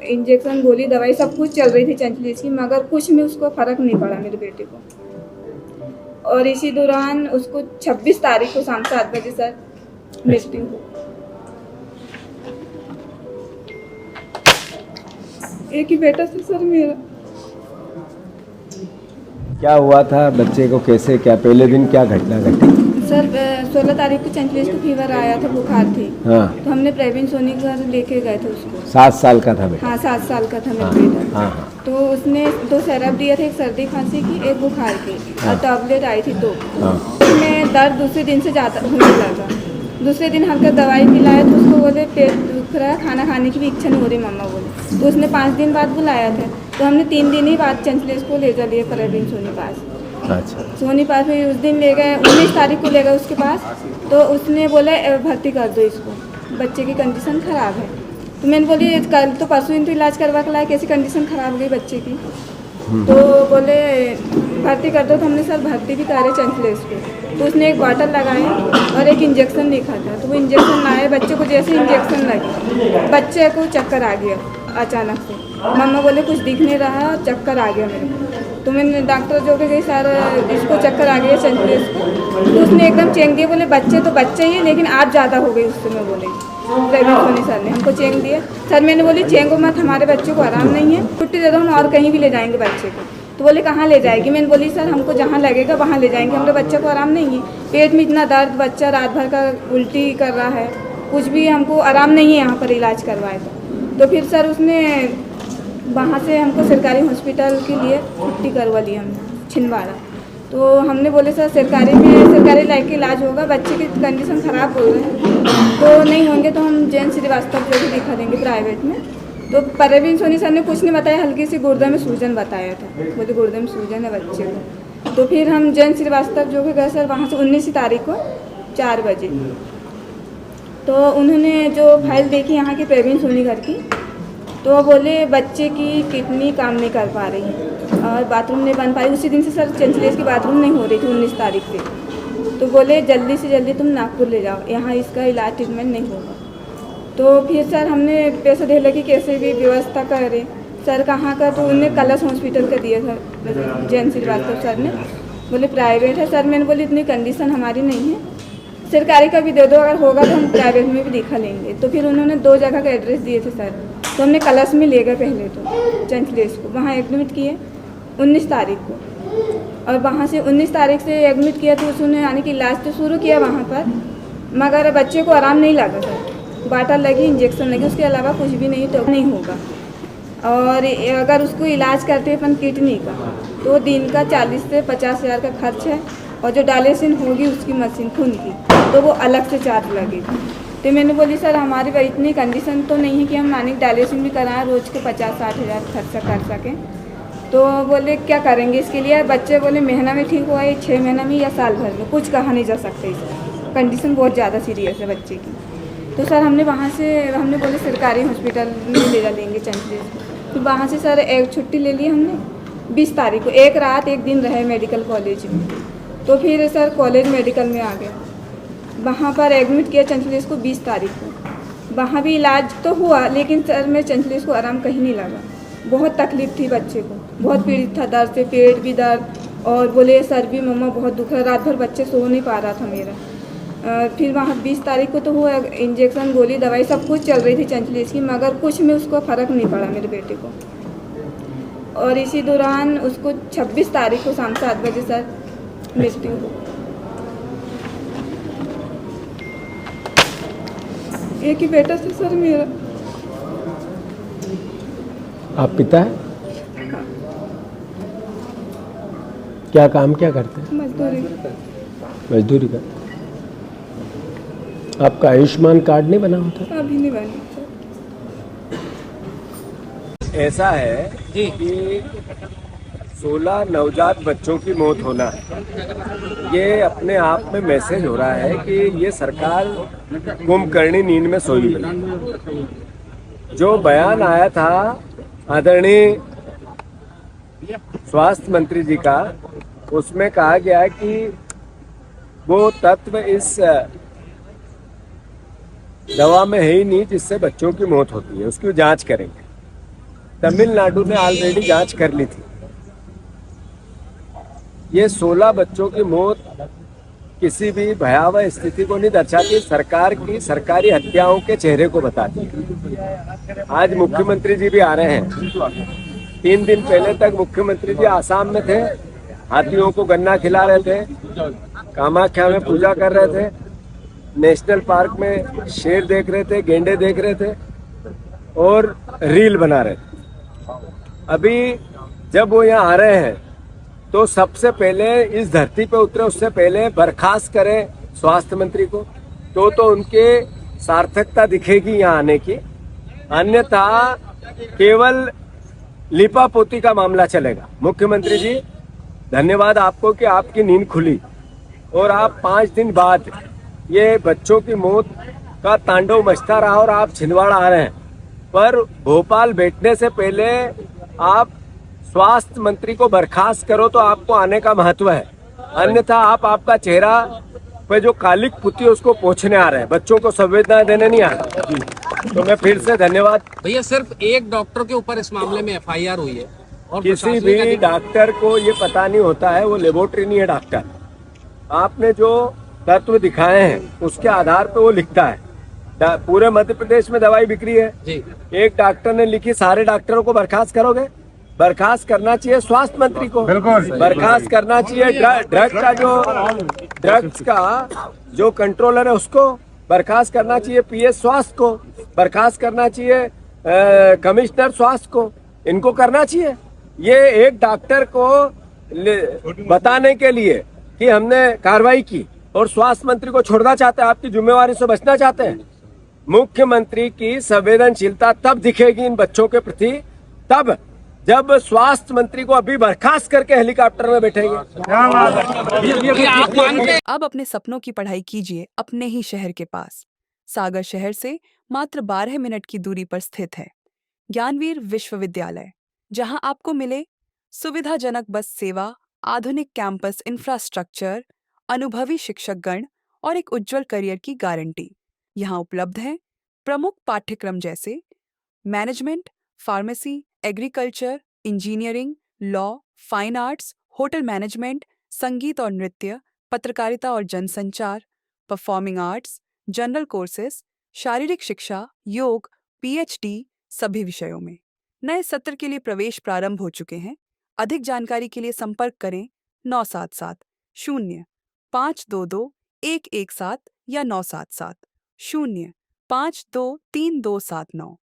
Injection गोली दवाई सब कुछ चल रही थी चंचलेश की, मगर कुछ में उसको फ़र्क नहीं पड़ा मेरे बेटे को। और इसी दौरान उसको 26 तारीख को शाम 7 बजे सर मृत्यु हुई। एक ही बेटा था सर मेरा। क्या हुआ था बच्चे को, कैसे, क्या पहले दिन क्या घटना घटी? सर 16 तारीख को चंचलेश को फीवर आया था, बुखार थी। हाँ। तो हमने प्रवीण सोनी घर लेके गए थे उसको। 7 साल का था बेटा? हाँ 7 साल का था मेरा हाँ, बेटा। हाँ। तो उसने 2 सिरप दिए थे, एक सर्दी खांसी की, एक बुखार की। हाँ। और टैबलेट आई थी 2। हाँ। उसमें दर्द दूसरे दिन से ज़्यादा होने लगा। दूसरे दिन हल्का दवाई पिलाया तो उसको बोले पेट दुख रहा है, खाना खाने की भी इच्छा नहीं हो रही मम्मा बोले। तो उसने 5 दिन बाद बुलाया था। तो हमने 3 दिन ही बाद चंचलेश को ले जा लिए प्रवीण सोनी पास। अच्छा। सोनी पास में उस दिन ले गए, 19 तारीख को ले गए उसके पास। तो उसने बोला भर्ती कर दो इसको, बच्चे की कंडीशन ख़राब है। तो मैंने बोली कल तो परसों दिन तो इलाज करवा के लाया, कैसी कंडीशन ख़राब हो गई बच्चे की। तो बोले भर्ती कर दो। तो हमने सर भर्ती भी करे चंचलेश को। तो उसने एक बॉटल लगाया और एक इंजेक्शन लिखा था। तो वो इंजेक्शन लाए, बच्चे को जैसे इंजेक्शन लगे बच्चे को चक्कर आ गया अचानक से। मम्मा बोले कुछ दिख नहीं रहा, चक्कर आ गया मेरे को। तो मैंने डॉक्टर जो के गई सर इसको चक्कर आ गया चंचलेश को। तो उसने एकदम चेंग दिया, बोले बच्चे तो बच्चे ही है लेकिन आप ज़्यादा हो गई उससे। मैं बोले प्रवीण सोनी सर ने हमको चेंग दिया। सर मैंने बोली चेंगो मत, हमारे बच्चे को आराम नहीं है, छुट्टी दे दो, हम और कहीं भी ले जाएंगे बच्चे को। तो बोले कहाँ ले जाएगी? मैंने बोली सर हमको जहाँ लगेगा वहाँ ले जाएंगे, हमारे बच्चे को आराम नहीं है, पेट में इतना दर्द, बच्चा रात भर का उल्टी कर रहा है, कुछ भी हमको आराम नहीं है यहाँ पर इलाज करवाए। तो फिर सर उसने वहाँ से हमको सरकारी हॉस्पिटल के लिए छुट्टी करवा ली हमने, छिंदवाड़ा। तो हमने बोले सर सरकारी में सरकारी लायक के इलाज होगा, बच्चे की कंडीशन ख़राब हो गई तो नहीं होंगे तो हम जैन श्रीवास्तव जो भी दिखा देंगे प्राइवेट में। तो प्रवीण सोनी सर ने कुछ नहीं बताया, हल्की सी गुर्दे में सूजन बताया था, बोले गुर्दे में सूजन है बच्चे को। तो फिर हम जैन श्रीवास्तव जो भी गए सर वहाँ से 19 तारीख को 4 बजे। तो उन्होंने जो फाइल देखी यहाँ की प्रवीण सोनी घर की, तो बोले बच्चे की किडनी काम नहीं कर पा रही है और बाथरूम नहीं बन पाई। उसी दिन से सर चंचलेश की बाथरूम नहीं हो रही थी 19 तारीख से। तो बोले जल्दी से जल्दी तुम नागपुर ले जाओ, यहाँ इसका इलाज ट्रीटमेंट नहीं होगा। तो फिर सर हमने पैसा दे लगी कैसे भी व्यवस्था करें। सर कहाँ का? तो उन्हें कलश हॉस्पिटल का दिया था जैन श्रीवास्तव सर ने, बोले प्राइवेट है। सर मैंने बोली इतनी कंडीशन हमारी नहीं है, सरकारी का भी दे दो, अगर होगा तो हम प्राइवेट में भी दिखा लेंगे। तो फिर उन्होंने 2 जगह का एड्रेस दिए थे सर। तो हमने कलश में ले गए पहले तो चंचलेश को, वहाँ एडमिट किए 19 तारीख को। और वहाँ से 19 तारीख से एडमिट किया तो उसने यानी कि इलाज तो शुरू किया वहाँ पर, मगर बच्चे को आराम नहीं लगा सर। बाटल लगी, इंजेक्शन लगी, उसके अलावा कुछ भी नहीं, तो नहीं होगा। और अगर उसको इलाज करते हैं अपन किडनी का तो दिन का 40 से 50 हज़ार का खर्च है। और जो डायलिसिस होगी उसकी मशीन खून की तो वो अलग से चार्ज लगेगा। तो मैंने बोली सर हमारी भाई इतनी कंडीशन तो नहीं है कि हम मानिक डायलिसिस भी कराएं, रोज़ के 50-60 हज़ार खर्चा कर सकें। तो बोले क्या करेंगे इसके लिए? बच्चे बोले महीना में ठीक हुआ है, 6 महीना में या साल भर में, कुछ कहा नहीं जा सकता इसका, कंडीशन बहुत ज़्यादा सीरियस है बच्चे की। तो सर हमने वहाँ से हमने बोले सरकारी हॉस्पिटल में ले जा लेंगे चंचलेश को। फिर वहाँ से सर एक छुट्टी ले ली हमने 20 तारीख को, एक रात एक दिन रहे मेडिकल कॉलेज में। तो फिर सर कॉलेज मेडिकल में आ गए, वहाँ पर एडमिट किया चंचलेश को 20 तारीख को। वहाँ भी इलाज तो हुआ लेकिन सर में चंचलेश को आराम कहीं नहीं लगा, बहुत तकलीफ थी बच्चे को, बहुत पीड़ित था दर्द से, पेट भी दर्द और बोले सर भी मम्मा बहुत दुख है, रात भर बच्चे सो नहीं पा रहा था मेरा। फिर वहाँ 20 तारीख को तो हुआ, इंजेक्शन गोली दवाई सब कुछ चल रही थी चंचलेश की, मगर कुछ में उसको फ़र्क नहीं पड़ा मेरे बेटे को। और इसी दौरान उसको 26 तारीख को शाम 7 बजे सर मृत्यु हो। एक ही बेटा था सर मेरा। आप पिता है? हाँ। क्या काम क्या करते हैं? मजदूरी करते। आपका आयुष्मान कार्ड नहीं बना होता? अभी नहीं बना सर। ऐसा है कि 16 नवजात बच्चों की मौत होना ये अपने आप में मैसेज हो रहा है कि ये सरकार कुंभकर्णी नींद में सोई है। जो बयान आया था आदरणीय स्वास्थ्य मंत्री जी का, उसमें कहा गया है कि वो तत्व इस दवा में है ही नहीं जिससे बच्चों की मौत होती है, उसकी जांच करेंगे। तमिलनाडु ने ऑलरेडी जांच कर ली थी। ये 16 बच्चों की मौत किसी भी भयावह स्थिति को नहीं दर्शाती, सरकार की सरकारी हत्याओं के चेहरे को बताती है। आज मुख्यमंत्री जी भी आ रहे हैं। 3 दिन पहले तक मुख्यमंत्री जी आसाम में थे, हाथियों को गन्ना खिला रहे थे, कामाख्या में पूजा कर रहे थे, नेशनल पार्क में शेर देख रहे थे, गेंडे देख रहे थे और रील बना रहे थे। अभी जब वो यहाँ आ रहे हैं तो सबसे पहले इस धरती पे उतरे उससे पहले बर्खास्त करें स्वास्थ्य मंत्री को, तो उनके सार्थकता दिखेगी यहाँ आने की। अन्यथा केवल लिपापोती का मामला चलेगा। मुख्यमंत्री जी, धन्यवाद आपको कि आपकी नींद खुली और आप 5 दिन बाद ये बच्चों की मौत का तांडव मचता रहा और आप छिंदवाड़ा आ रहे हैं, पर भोपाल बैठने से पहले आप स्वास्थ्य मंत्री को बर्खास्त करो तो आपको आने का महत्व है। अन्यथा आप आपका चेहरा पे जो कालिक पुती है उसको पोंछने आ रहे हैं, बच्चों को संवेदना देने नहीं आ रहे। तो मैं फिर से धन्यवाद। भैया सिर्फ एक डॉक्टर के ऊपर इस मामले में एफआईआर हुई है और किसी भी डॉक्टर को ये पता नहीं होता है, वो लेबोरेटरी नहीं है डॉक्टर। आपने जो तत्व दिखाए हैं उसके आधार पे वो लिखता है। पूरे मध्य प्रदेश में दवाई बिक्री है जी। एक डॉक्टर ने लिखी, सारे डॉक्टरों को बर्खास्त करोगे? बर्खास्त करना चाहिए स्वास्थ्य मंत्री को, बर्खास्त करना चाहिए ड्रग्स का जो कंट्रोलर है उसको, बर्खास्त करना चाहिए पीएस स्वास्थ्य को, बर्खास्त करना चाहिए कमिश्नर स्वास्थ्य को, इनको करना चाहिए। ये एक डॉक्टर को बताने के लिए कि हमने कार्रवाई की और स्वास्थ्य मंत्री को छोड़ना चाहते हैं, आपकी जिम्मेवारी से बचना चाहते हैं। मुख्यमंत्री की संवेदनशीलता तब दिखेगी इन बच्चों के प्रति, तब जब स्वास्थ्य मंत्री को अभी बर्खास्त करके हेलीकॉप्टर में बैठेंगे। अब अपने सपनों की पढ़ाई कीजिए अपने ही शहर के पास। सागर शहर से मात्र 12 मिनट की दूरी पर स्थित है ज्ञानवीर विश्वविद्यालय, जहां आपको मिले सुविधाजनक बस सेवा, आधुनिक कैंपस इंफ्रास्ट्रक्चर, अनुभवी शिक्षकगण और एक उज्जवल करियर की गारंटी। यहाँ उपलब्ध है प्रमुख पाठ्यक्रम जैसे management, pharmacy, agriculture, engineering, law, fine arts, hotel management, संगीत और नृत्य, पत्रकारिता और जनसंचार, परफॉर्मिंग आर्ट्स, जनरल कोर्सेज, शारीरिक शिक्षा, योग, पीएचडी सभी विषयों में। नए सत्र के लिए प्रवेश प्रारंभ हो चुके हैं। अधिक जानकारी के लिए संपर्क करें 977 0 522 117 या 977 0 523 279।